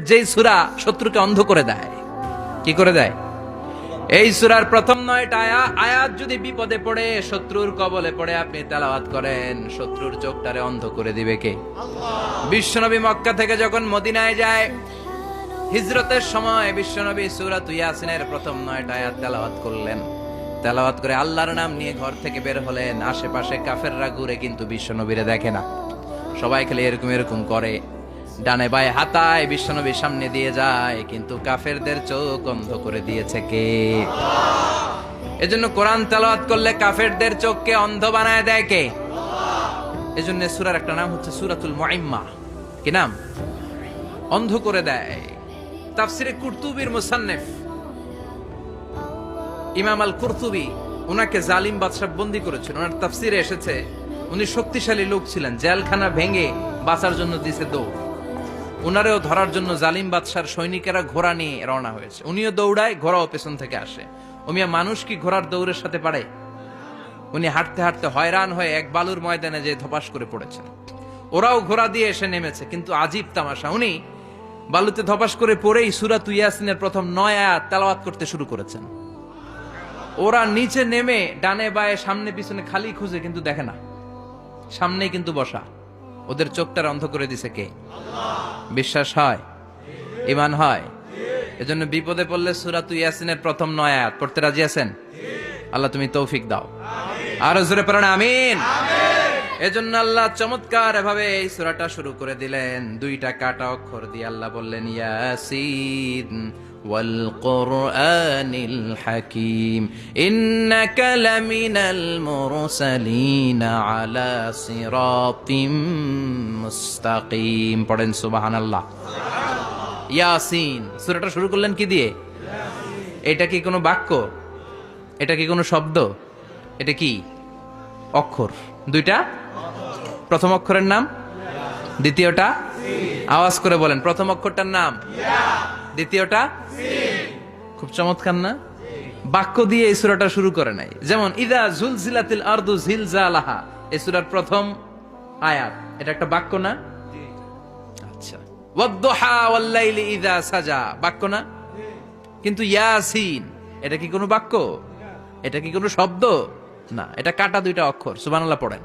যেই সূরা শত্রুকে অন্ধ করে দেয়। কি করে দেয়? এই সূরার প্রথম 9টা আয়াত যদি বিপদে পড়ে, শত্রুর কবলে পড়ে আপনি তেলাওয়াত করেন, শত্রুর চোখটারে অন্ধ করে দিবে কে? আল্লাহ। বিশ্বনবী মক্কা থেকে যখন মদিনায় যায়, হিজরতের সময় বিশ্বনবী সূরা ইয়াসিনের প্রথম 9টা আয়াত তেলাওয়াত করলেন। তেলাওয়াত করে আল্লাহর নাম নিয়ে ঘর থেকে বের হলেন। আশেপাশে কাফেররা ঘুরে কিন্তু বিশ্বনবীরে দেখে না, সবাই খালি এরকম এরকম করে, ডানে বায়ে হাতায় বিশ্বনবীর সামনে দিয়ে যায়, কিন্তু কাফেরদের চোখ অন্ধ করে দিয়েছে কে? এজন্য কোরআন তেলাওয়াত করলে কাফেরদের চোখকে অন্ধ বানায় দেয় কে? এজন্য সূরার একটা নাম হচ্ছে সূরাতুল মুআম্মা। কি নাম? অন্ধ করে দেয়। তাফসিরে কুরতুবির মুসান্নিফ ইমাম আল কুরতুবি, উনাকে জালিম বাদশা বন্দী করেছিল। ওনার তাফসিরে এসেছে উনি শক্তিশালী লোক ছিলেন, জেলখানা ভেঙে বাঁচার জন্য দিয়েছে দৌড়। উনারেও ধরার জন্য জালিম বাদশার সৈনিকেরা ঘোড়া নিয়ে রওনা হয়েছে, উনিও দৌড়ায়, ঘোড়াও পেছন থেকে আসে। ওমিয়া মানুষ কি ঘোড়ার দৌড়ের সাথে পারে? উনি হাঁটতে হাঁটতে হয়রান হয়ে এক বালুর ময়দানে যে ধপাস করে পড়েছেন। ওরাও ঘোড়া দিয়ে এসে নেমেছে, কিন্তু আজীব তামাশা, উনি বালুতে ধপাস করে পড়েই সূরা ইয়াসিনের প্রথম 9 আয়াত তেলাওয়াত করতে শুরু করেছেন। ওরা নিচে নেমে ডানে বায়ে সামনে পিছনে খালি খুঁজে, কিন্তু দেখে না, সামনেই কিন্তু বসা। ওদের চোখটার অন্ধ করে দিছে কে? বিশ্বাস হয়? ঈমান হয়? এজন্য বিপদে পড়লে সূরা ইয়াসিনের প্রথম 9 আয়াত পড়তে রাজি আছেন? আল্লাহ তুমি তৌফিক দাও। আরো জোরে পড়েন আমিন। এজন্য আল্লাহ চমৎকার এভাবে এই সূরাটা শুরু করে দিলেন। 2টা কাটা অক্ষর দিয়ে আল্লাহ বললেন ইয়াসিন ওয়াল কুরআনিল হাকীম ইন্নাকা লামিনাল মুরসালিন আলা সিরাতিম মুস্তাকিম। পড়েন সুবহানাল্লাহ। ইয়াসিন সূরাটা শুরু করলেন কি দিয়ে? এটা কি কোনো বাক্য? এটা কি কোনো শব্দ? এটা কি অক্ষর? 2টা। প্রথম অক্ষরের নাম, দ্বিতীয়টা আওয়াজ করে বলেন, প্রথম অক্ষরটার নাম, দ্বিতীয়টা। খুব চমৎকার না? বাক্য দিয়ে এই সূরাটা শুরু করে নাই। যেমন ইদা জুলজিলাতিল আরদু জিলজালাহা, এই সূরার প্রথম আয়াত, এটা একটা বাক্য না? আচ্ছা। ওয়াদ-দুহা ওয়াল-লাইলি ইযা সাজা, বাক্য না? কিন্তু ইয়াসিন এটা কি কোনো বাক্য? এটা কি কোনো শব্দ? না, এটা কাটা 2টা অক্ষর। সুবহানাল্লাহ পড়েন।